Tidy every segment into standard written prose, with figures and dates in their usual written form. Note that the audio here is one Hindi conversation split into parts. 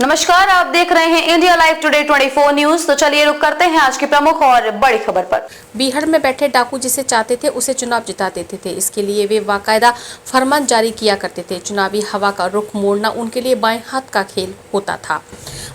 नमस्कार, आप देख रहे हैं इंडिया लाइव टुडे 24 न्यूज। तो चलिए रुक करते हैं आज की प्रमुख और बड़ी खबर पर। बिहार में बैठे डाकू जिसे चाहते थे उसे चुनाव जिता देते थे। इसके लिए वे बाकायदा फरमान जारी किया करते थे। चुनावी हवा का रुख मोड़ना उनके लिए बाएं हाथ का खेल होता था।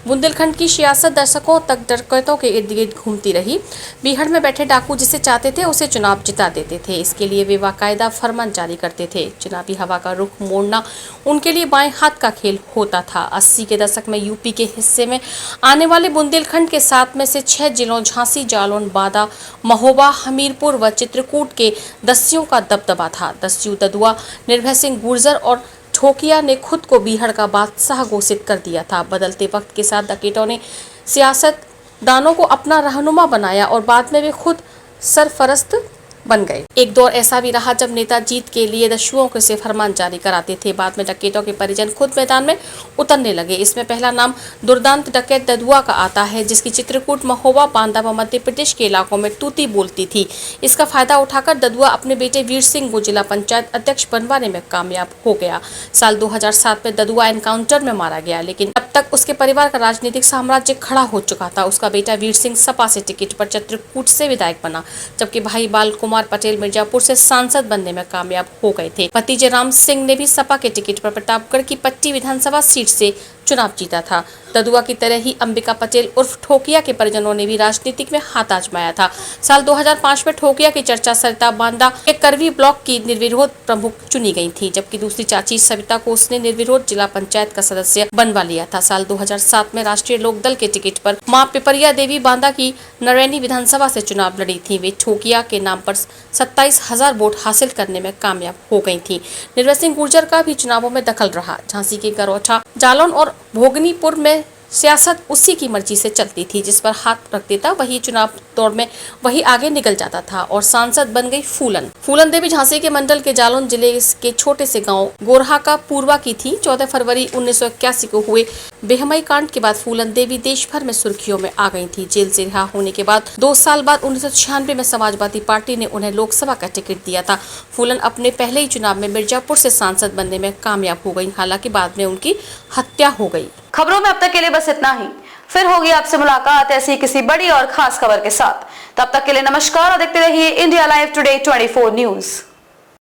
बुंदेलखंड की सियासत दशकों तक डकैतों के इर्द गिर्द घूमती रही। बिहार में बैठे डाकू जिसे चाहते थे उसे चुनाव जिता देते थे। इसके लिए वे बाकायदा फरमान जारी करते थे। चुनावी हवा का रुख मोड़ना उनके लिए बाएं हाथ का खेल होता था। 80 के दशक में यूपी के हिस्से में आने वाले बुंदेलखंड के 7 में से 6 जिलों झांसी, जालौन, बादा, महोबा, हमीरपुर व चित्रकूट के दस्युओं का दबदबा था। दस्यु ददुआ, निर्भय सिंह गुर्जर और ठोकिया ने खुद को बिहार का बादशाह घोषित कर दिया था। बदलते वक्त के साथ डकैतों ने सियासतदानों को अपना रहनुमा बनाया और बाद में वे खुद सरफरस्त बन गए। एक दौर ऐसा भी रहा जब नेता जीत के लिए दस्युओं को से फरमान जारी कराते थे। बाद में डकैतों के परिजन खुद मैदान में उतरने लगे। इसमें पहला नाम दुर्दांत डकैत ददुआ का आता है, जिसकी चित्रकूट, महोबा, बांदा व मध्य प्रदेश के इलाकों में तूती बोलती थी। इसका फायदा उठाकर ददुआ अपने बेटे वीर सिंह को जिला पंचायत अध्यक्ष बनवाने में कामयाब हो गया। साल 2007 में ददुआ एनकाउंटर में मारा गया, लेकिन तब तक उसके परिवार का राजनीतिक साम्राज्य खड़ा हो चुका था। उसका बेटा वीर सिंह सपा से टिकट पर चित्रकूट से विधायक बना, जबकि भाई बाल कुमार पटेल मिर्जापुर से सांसद बनने में कामयाब हो गए थे। भतीजे राम सिंह ने भी सपा के टिकट पर प्रतापगढ़ की पट्टी विधानसभा सीट से चुनाव जीता था। ददुआ की तरह ही अंबिका पटेल उर्फ ठोकिया के परिजनों ने भी राजनीतिक में हाथ आजमाया था। साल 2005 में ठोकिया की चर्चा सरिता बांदा के करवी ब्लॉक की निर्विरोध प्रमुख चुनी गई थी, जबकि दूसरी चाची सविता को उसने निर्विरोध जिला पंचायत का सदस्य बनवा लिया था। साल 2007 में राष्ट्रीय लोकदल के टिकट पर मां पिपरिया देवी बांदा की नरैनी विधानसभा से चुनाव लड़ी थी। वे ठोकिया के नाम पर 27,000 वोट हासिल करने में कामयाब हो गई थी। निर्भय सिंह गुर्जर का भी चुनावों में दखल रहा। झांसी के गरौठा, जालौन और भोगनीपुर में सियासत उसी की मर्जी से चलती थी। जिस पर हाथ रख देता वही चुनाव दौड़ में वही आगे निकल जाता था और सांसद बन गई फूलन देवी झांसी के मंडल के जालौन जिले के छोटे से गांव गोरहा का पूर्वा की थी। 14 फरवरी 1981 को हुए बेहमई कांड के बाद फूलन देवी देश भर में सुर्खियों में आ गई थी। जेल से रिहा होने के बाद 2 साल बाद 1996 में समाजवादी पार्टी ने उन्हें लोकसभा का टिकट दिया था। फूलन अपने पहले ही चुनाव में मिर्जापुर से सांसद बनने में कामयाब हो गई। हालांकि बाद में उनकी हत्या हो गई। खबरों में अब तक के लिए बस इतना ही। फिर होगी आपसे मुलाकात ऐसी किसी बड़ी और खास खबर के साथ। तब तक के लिए नमस्कार और देखते रहिए इंडिया लाइव टुडे 24 न्यूज।